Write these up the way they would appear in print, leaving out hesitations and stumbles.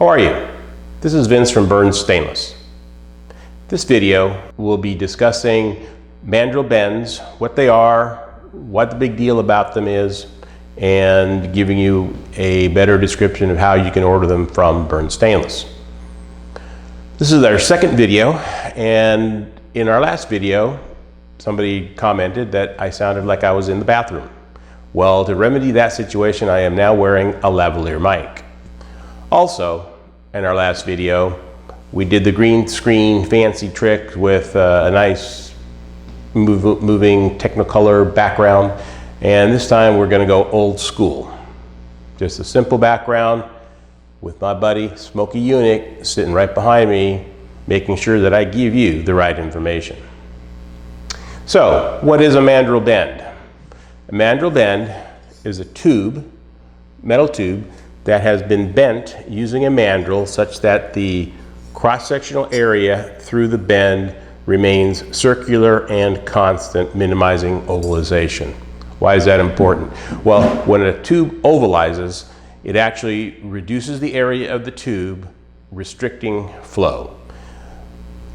How are you? This is Vince from Bends Stainless. This video will be discussing Mandrel Bends, what they are, what the big deal about them is, and giving you a better description of how you can order them from Bends Stainless. This is our second video, and in our last video somebody commented that I sounded like I was in the bathroom. Well, to remedy that situation, I am now wearing a lavalier mic. Also, in our last video, we did the green screen fancy trick with a nice moving Technicolor background, and this time we're going to go old school. Just a simple background with my buddy Smokey Eunuch sitting right behind me, making sure that I give you the right information. So, what is a mandrel bend? A mandrel bend is a tube, metal tube, that has been bent using a mandrel such that the cross-sectional area through the bend remains circular and constant, minimizing ovalization. Why is that important? Well, when a tube ovalizes, it actually reduces the area of the tube, restricting flow.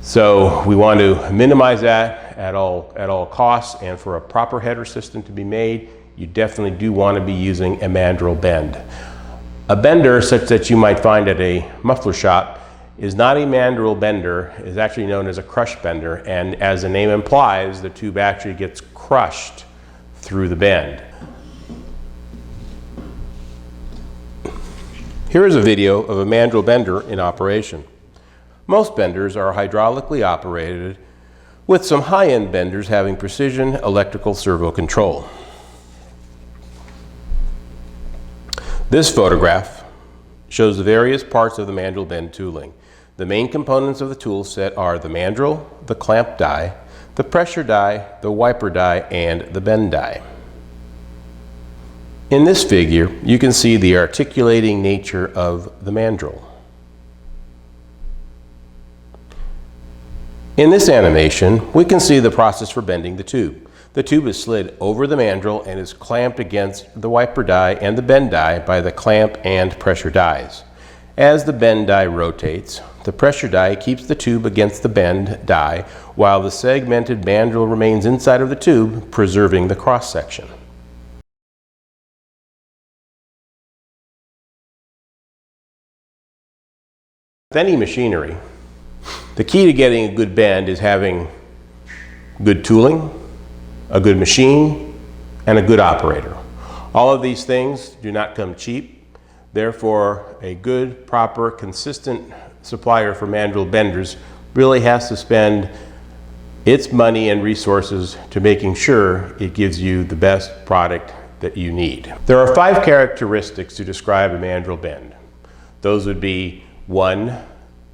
So we want to minimize that at all costs, and for a proper header system to be made, you definitely do want to be using a mandrel bend. A bender such that you might find at a muffler shop is not a mandrel bender. It is actually known as a crush bender, and as the name implies, the tube actually gets crushed through the bend. Here is a video of a mandrel bender in operation. Most benders are hydraulically operated, with some high-end benders having precision electrical servo control. This photograph shows the various parts of the mandrel bend tooling. The main components of the tool set are the mandrel, the clamp die, the pressure die, the wiper die, and the bend die. In this figure, you can see the articulating nature of the mandrel. In this animation, we can see the process for bending the tube. The tube is slid over the mandrel and is clamped against the wiper die and the bend die by the clamp and pressure dies. As the bend die rotates, the pressure die keeps the tube against the bend die, while the segmented mandrel remains inside of the tube, preserving the cross-section. With any machinery, the key to getting a good bend is having good tooling, a good machine, and a good operator. All of these things do not come cheap. Therefore, a good, proper, consistent supplier for mandrel benders really has to spend its money and resources to making sure it gives you the best product that you need. There are 5 characteristics to describe a mandrel bend. Those would be 1,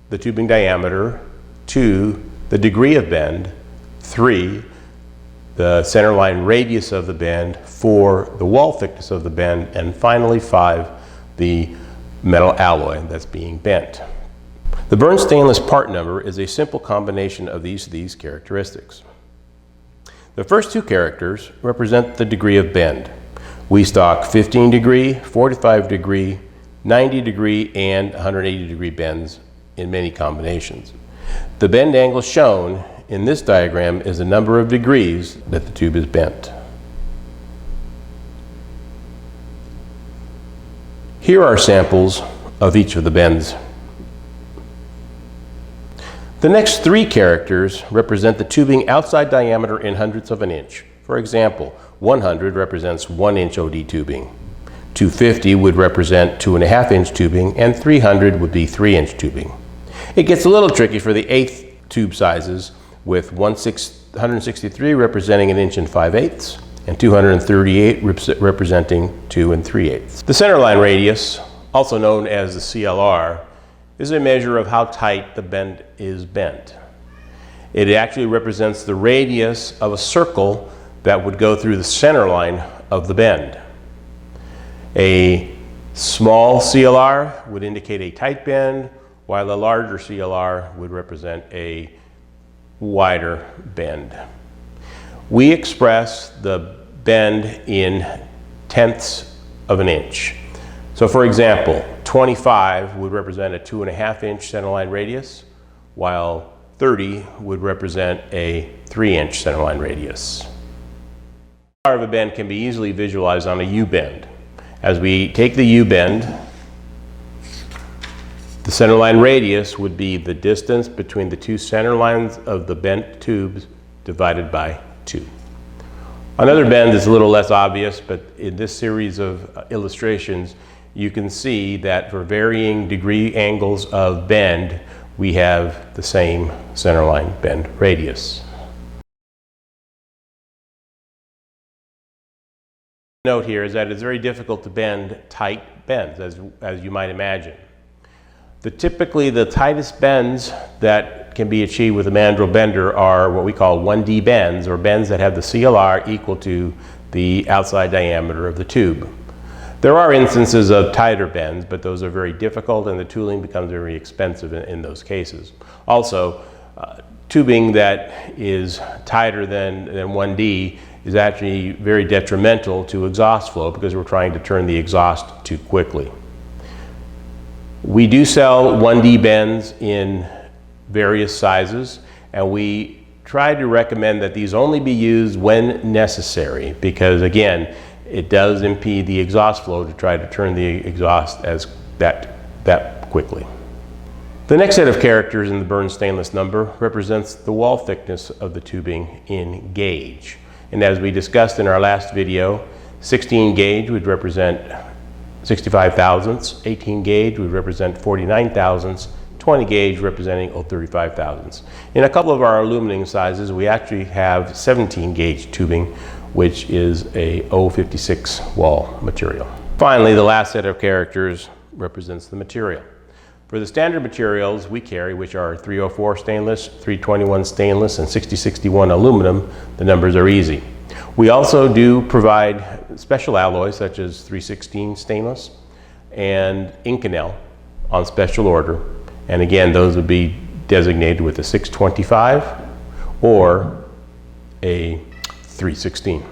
the tubing diameter, 2, the degree of bend, 3, the centerline radius of the bend, 4, the wall thickness of the bend, and finally 5, the metal alloy that's being bent. The Bends Stainless part number is a simple combination of these characteristics. The first 2 characters represent the degree of bend. We stock 15 degree, 45 degree, 90 degree, and 180 degree bends in many combinations. The bend angle shown in this diagram is the number of degrees that the tube is bent. Here are samples of each of the bends. The next 3 characters represent the tubing outside diameter in hundredths of an inch. For example, 100 represents 1 inch OD tubing, 250 would represent 2.5 inch tubing, and 300 would be 3 inch tubing. It gets a little tricky for the 1/8 tube sizes, with 163 representing 1 inch and 5/8, and 238 representing 2 3/8. The centerline radius, also known as the CLR, is a measure of how tight the bend is bent. It actually represents the radius of a circle that would go through the center line of the bend. A small CLR would indicate a tight bend, while a larger CLR would represent a wider bend. We express the bend in tenths of an inch. So for example, 25 would represent a 2.5 inch centerline radius, while 30 would represent a 3-inch centerline radius. The power of a bend can be easily visualized on a U-bend. As we take the U-bend, the centerline radius would be the distance between the two center lines of the bent tubes divided by 2. Another bend is a little less obvious, but in this series of illustrations, you can see that for varying degree angles of bend, we have the same centerline bend radius. Note here is that it's very difficult to bend tight bends, as you might imagine. Typically, the tightest bends that can be achieved with a mandrel bender are what we call 1D bends, or bends that have the CLR equal to the outside diameter of the tube. There are instances of tighter bends, but those are very difficult and the tooling becomes very expensive in those cases. Also, tubing that is tighter than 1D is actually very detrimental to exhaust flow because we're trying to turn the exhaust too quickly. We do sell 1D bends in various sizes, and we try to recommend that these only be used when necessary because, again, it does impede the exhaust flow to try to turn the exhaust that quickly. The next set of characters in the Bends stainless number represents the wall thickness of the tubing in gauge. And as we discussed in our last video, 16 gauge would represent 65 thousandths, 18 gauge would represent 49 thousandths, 20 gauge representing 35 thousandths. In a couple of our aluminum sizes, we actually have 17 gauge tubing, which is a 056 wall material. Finally, the last set of characters represents the material. For the standard materials we carry, which are 304 stainless, 321 stainless, and 6061 aluminum, the numbers are easy. We also do provide special alloys such as 316 stainless and Inconel on special order. And again, those would be designated with a 625 or a 316.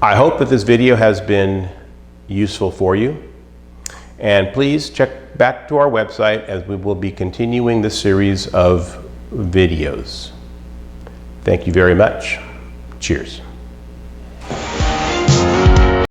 I hope that this video has been useful for you. And please check back to our website as we will be continuing this series of videos. Thank you very much. Cheers.